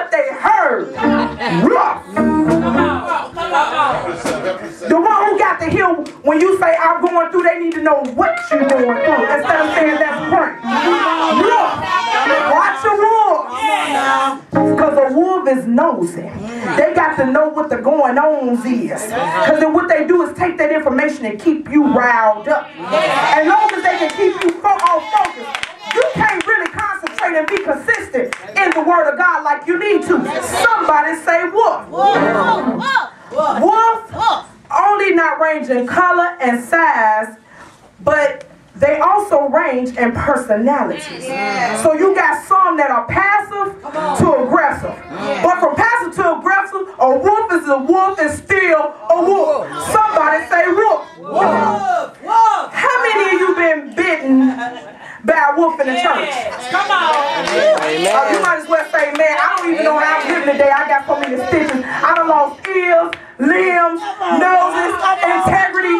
what they heard. Rough. The one who got to hear when you say I'm going through, they need to know what you're going through instead of saying that's prank. Rough. Watch a wolf. Because a wolf is nosy. They got to know what the going on is. Because then what they do is take that information and keep you riled up. As long as they can keep you on focus, you can't really concentrate and be consistent in the word of God like you need to. Somebody say wolf. Wolf only not range in color and size, but they also range in personalities. So you got some that are passive to aggressive. But from passive to aggressive, a wolf is a wolf and still a wolf. Somebody say wolf. How many of you been bitten by a wolf in the church? Come on. You might as well say, man, I don't even know how I'm living today. I got so many stitches. I done lost ears, limbs, noses, integrity,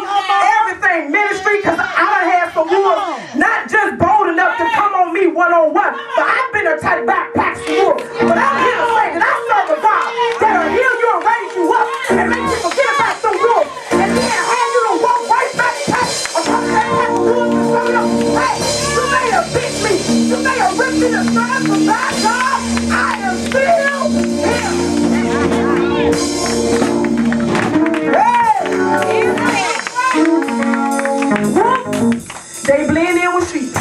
everything, ministry, because I done had some wolves, not just bold enough to come on me one-on-one, but I've been a type backpack some wolves. But I'm here to say that I serve a God that'll heal you and raise you up and make you forget about some wolves. And then have you to walk right back across that pack of wolves and tell them, hey, you may have bit me, you may have ripped me to shreds, but by God, I am still here. They blend in with sheep,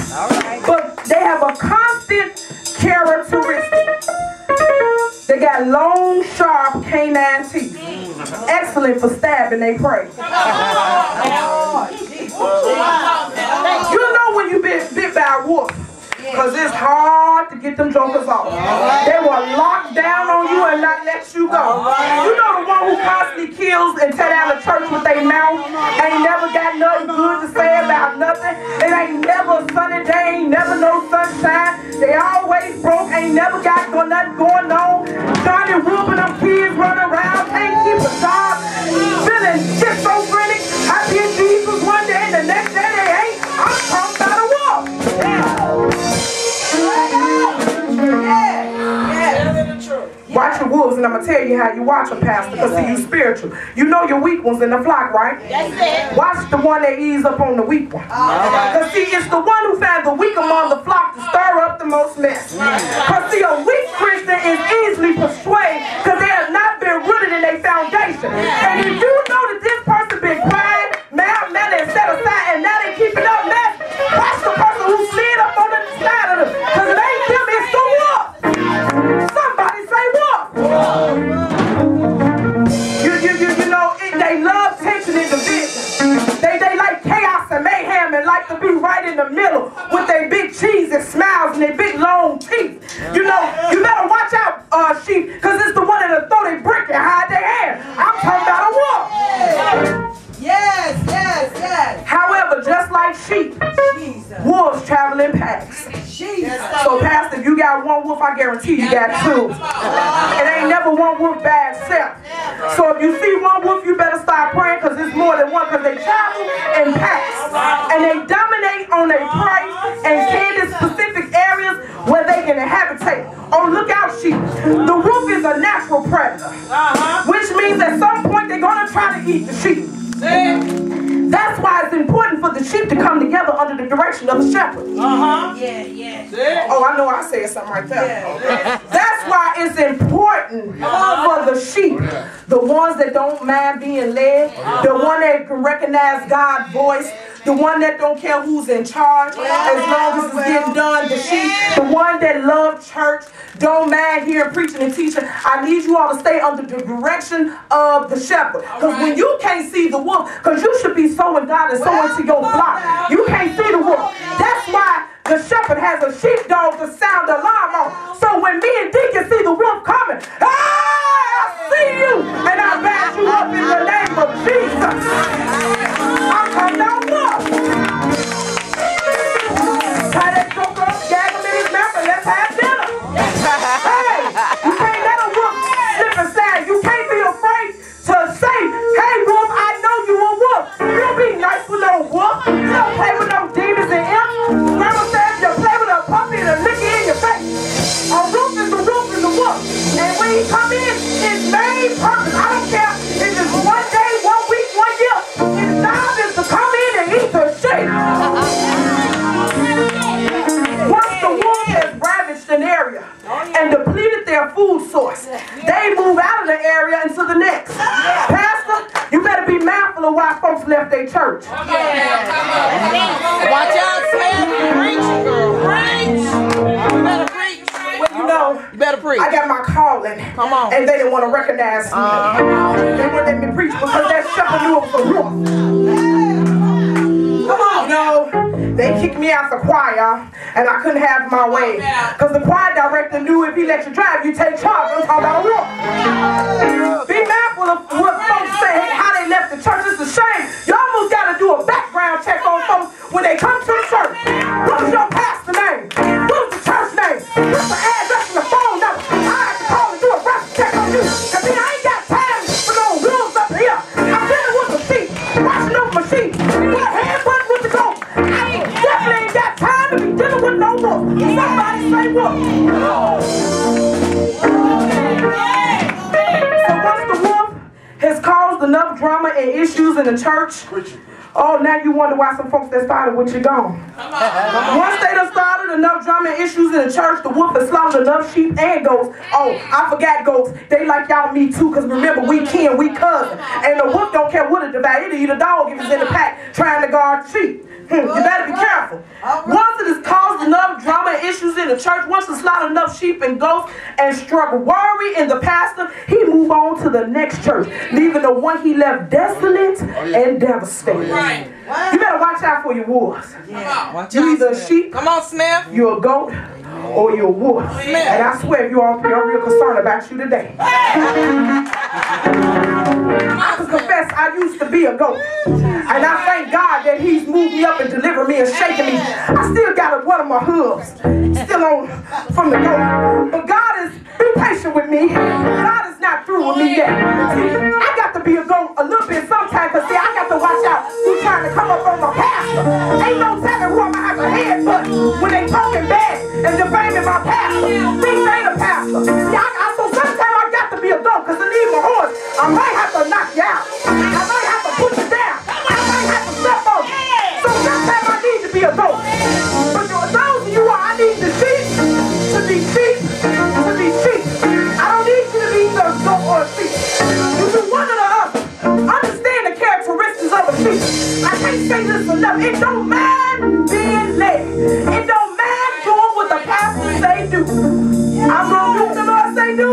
but they have a constant characteristic. They got long, sharp canine teeth, excellent for stabbing their prey. You know when you bit by a wolf, because it's hard to get them jokers off. They will lock down on you and not let you go. You know the one who constantly kills and tear down the church with their mouth, ain't never got nothing good to say about nothing. It ain't never a sunny day, ain't never no sunshine. They always broke, ain't never got nothing going on. Johnny whooping them kids running around, can't keep a job, feeling schizophrenic. Happy in Jesus one day and the next day they ain't. I'm talking about a wolf. Watch your wolves, and I'm going to tell you how you watch them, Pastor, because see, you spiritual. You know your weak ones in the flock, right? That's it. Watch the one that ease up on the weak one. Because see, it's the one who found the weak among the flock to stir up the most mess. Because see, a weak Christian is easily persuaded because they have not been rooted in their foundation. And if you know that this person been crying, mad, and set aside, and now they keeping up mess, watch the person who slid up on the side of them. Because it ain't them, it's the wolf. Somebody say wolf. You know, they love tension and division. They like chaos and mayhem and like to be right in the middle with their big cheese and smiles and their big long teeth. You know, you better watch out, sheep, because it's the one that'll throw their brick and hide their hand. I'm talking about a wolf. Yes. However, just like sheep, wolves travel in packs. So, Pastor, if you got one wolf, I guarantee you got two. It ain't never one wolf by itself. So if you see one wolf, you better start praying because it's more than one, because they travel in packs. And they dominate on their prey and stay in specific areas where they can habitate. Oh, look out, sheep. The wolf is a natural predator, which means at some point they're going to try to eat the sheep. That's why it's important for the sheep to come together under the direction of the shepherd. Oh, I know I said something right there. That's why it's important for the sheep, the ones that don't mind being led, the one that can recognize God's voice, the one that don't care who's in charge, as long as it's getting done, the sheep, the one that loves church, don't mind hearing preaching and teaching. I need you all to stay under the direction of the shepherd. Because when you can't see the wolf, because you should be sowing God and sowing to your flock, you can't see the wolf. That's why the shepherd has a sheepdog to sound the alarm on. So when me and Deacon see the wolf coming, I see you and I back you up in the name of Jesus. I'm coming down wolf. Tie that joker up, gag him in his mouth, and let's have dinner. Hey, you can't let a wolf slip aside. You can't be afraid to say, hey wolf, I know you a wolf. You don't be nice with no wolf. You don't play with no demons and imps. Grandma said you play with a puppy and a lick in your face. church. Watch out, Slim. Preach, girl. Preach. You better preach. Well, you know, You better preach. I got my calling. Come on. And they didn't want to recognize me. They wouldn't let me preach because that shepherd knew it was a wolf. Come on, no. They kicked me out the choir, and I couldn't have my way. Because the choir director knew if he let you drive, you take charge. I'm talking about wolf. Be mindful of what folks say, how they left the church. It's a shame. You almost got to do a background check on folks when they come to the church. What was your pastor name? What was the church name? What's the address and the phone number? I have to call and do a reference check on you. Because I ain't got time for no wolves up here. I'm dealing with my sheep, watching over my sheep. Put a hand button with the goat. I definitely ain't got time to be dealing with no wolf. Somebody say wolf. So once the wolf has caused enough drama and issues in the church, oh, now you wonder why some folks that started with you gone. Once they done started enough drama and issues in the church, the wolf has slaughtered enough sheep and goats. Oh, I forgot goats. They like y'all me too, because remember, we kin, we cousin. And the wolf don't care what it devour. It'll eat a dog if it's in the pack trying to guard the sheep. You better be careful. Once it has caused enough drama and issues in the church, once it's slaughtered enough sheep and goats and struck worry in the pastor, he move on to the next church, leaving the one he left desolate and devastated. Right. You better watch out for your wolves. Watch You out, either a Smith. sheep, Come on, Smith. you're a goat, or you're a wolf. And I swear, if you all three are real concerned about you today. I can confess I used to be a goat. And I thank God that he's moved me up and delivered me and shaken me. I still got one of my hooves still on from the goat. But God is, be patient with me. God is not through with me yet. See, I got to be a goat a little bit sometimes, because see, I got to watch out who's trying to come up on my pastor. Ain't no telling who I'm going to have to head, but when they talking bad and defaming my pastor, things ain't a pastor. See, so sometimes I got to be a goat, because to leave my horse, I might have to knock you out. I might have to put you down. I might have to step on you. So sometimes I need to be a goat. But those of you I need the sheep to be sheep, to be sheep. I don't need you to be the goat or a sheep. You do one or the other. Understand the characteristics of a sheep. I can't say this enough. It don't mind being led. It don't mind doing what the pastors say do. I'm going to do what the Lord say do.